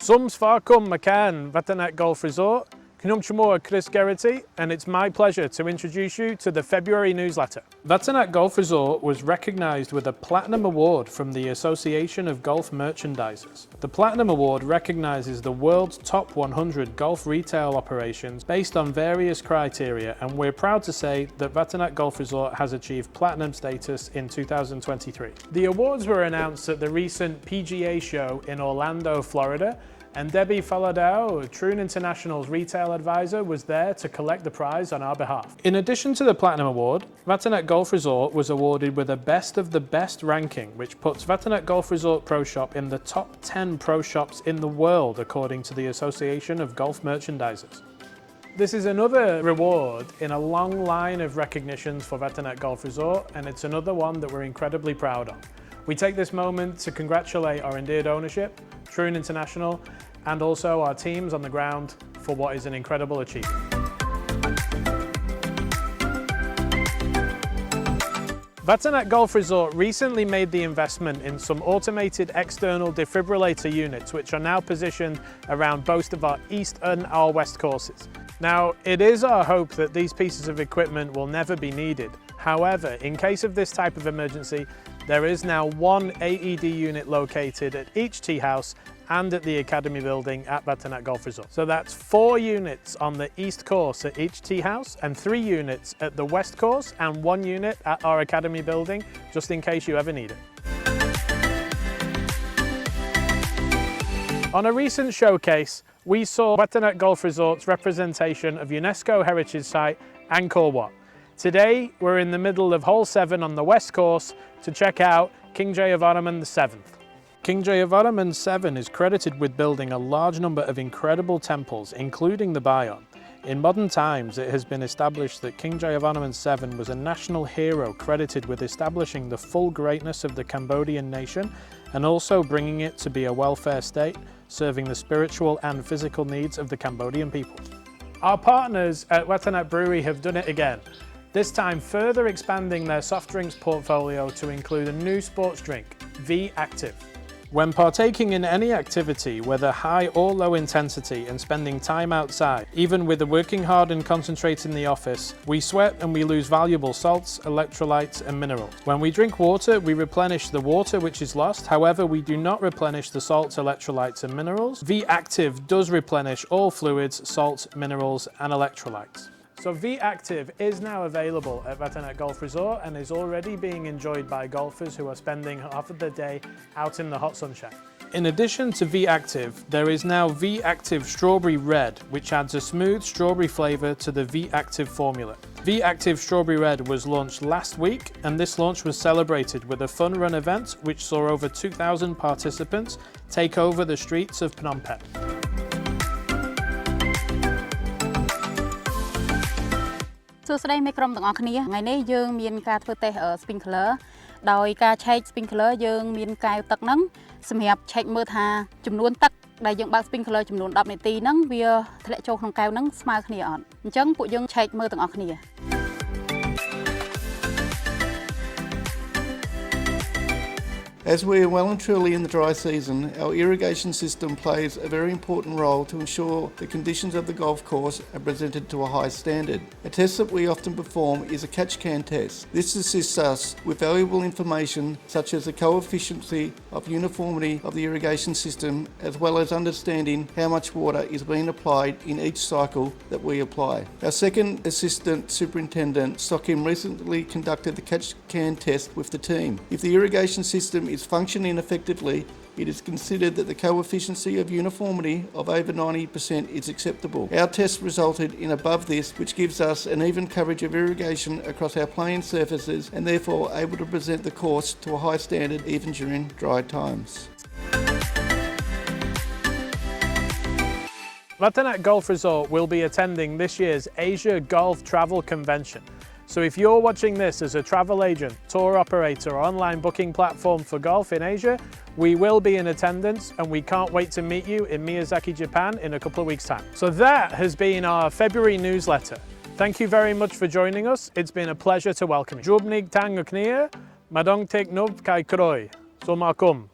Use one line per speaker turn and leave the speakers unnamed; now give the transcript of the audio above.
Sums Farkum Macan Vattanac Golf Resort, Knumchumor Chris Gerrity, and it's my pleasure to introduce you to the February newsletter. Vattanac Golf Resort was recognised with a Platinum Award from the Association of Golf Merchandisers. The Platinum Award recognises the world's top 100 golf retail operations based on various criteria, and we're proud to say that Vattanac Golf Resort has achieved Platinum status in 2023. The awards were announced at the recent PGA show in Orlando, Florida, and Debbie Faladao, Troon International's retail advisor, was there to collect the prize on our behalf. In addition to the Platinum Award, Vattanac Golf Resort was awarded with a Best of the Best ranking, which puts Vattanac Golf Resort Pro Shop in the top 10 pro shops in the world, according to the Association of Golf Merchandisers. This is another reward in a long line of recognitions for Vattanac Golf Resort, and it's another one that we're incredibly proud of. We take this moment to congratulate our endeared ownership, Troon International, and also our teams on the ground for what is an incredible achievement. Vattanac Golf Resort recently made the investment in some automated external defibrillator units, which are now positioned around both of our east and our west courses. Now, it is our hope that these pieces of equipment will never be needed. However, in case of this type of emergency, there is now one AED unit located at each tee house and at the Academy building at Vattanac Golf Resort. So that's 4 units on the east course at each tee house and 3 units at the west course and 1 unit at our Academy building, just in case you ever need it. On a recent showcase, we saw Vattanac Golf Resort's representation of UNESCO Heritage Site Angkor Wat. Today, we're in the middle of Hole 7 on the west course to check out King Jayavarman VII. King Jayavarman VII is credited with building a large number of incredible temples, including the Bayon. In modern times, it has been established that King Jayavarman VII was a national hero credited with establishing the full greatness of the Cambodian nation and also bringing it to be a welfare state, serving the spiritual and physical needs of the Cambodian people. Our partners at Vattanac Brewery have done it again, this time further expanding their soft drinks portfolio to include a new sports drink, V Active. When partaking in any activity, whether high or low intensity, and spending time outside, even with the working hard and concentrate in the office, we sweat and we lose valuable salts, electrolytes and minerals. When we drink water, we replenish the water which is lost. However, we do not replenish the salts, electrolytes and minerals. V Active does replenish all fluids, salts, minerals and electrolytes. So V Active is now available at Vattanac Golf Resort and is already being enjoyed by golfers who are spending half of their day out in the hot sunshine. In addition to V Active, there is now V Active Strawberry Red, which adds a smooth strawberry flavour to the V Active formula. V Active Strawberry Red was launched last week, and this launch was celebrated with a fun run event which saw over 2,000 participants take over the streets of Phnom Penh.
សួស្តីមេក្រុមទាំងអស់គ្នាថ្ងៃនេះយើងមានការធ្វើតេស្ត sprinkler ដោយការឆែក sprinkler យើងមានកែវទឹកហ្នឹងសម្រាប់ឆែកមើលថាចំនួនទឹកដែលយើងបើក sprinkler ចំនួន 10 នាទីហ្នឹងវាធ្លាក់ចូលក្នុងកែវហ្នឹងស្មើគ្នាអត់អញ្ចឹងពួកយើងឆែកមើលទាំងអស់គ្នា
As we are well and truly in the dry season, our irrigation system plays a very important role to ensure the conditions of the golf course are presented to a high standard. A test that we often perform is a catch can test. This assists us with valuable information such as the coefficient of uniformity of the irrigation system, as well as understanding how much water is being applied in each cycle that we apply. Our second assistant superintendent, Stockham, recently conducted the catch can test with the team. If the irrigation system is functioning effectively, it is considered that the coefficient of uniformity of over 90% is acceptable. Our test resulted in above this, which gives us an even coverage of irrigation across our playing surfaces and therefore able to present the course to a high standard even during dry times.
Vattanac Golf Resort will be attending this year's Asia Golf Travel Convention. So if you're watching this as a travel agent, tour operator or online booking platform for golf in Asia, we will be in attendance and we can't wait to meet you in Miyazaki, Japan in a couple of weeks' time. So that has been our February newsletter. Thank you very much for joining us. It's been a pleasure to welcome you. Jubnig Tanguknia, Madong Tek Nub Kai Kroi, Somakum.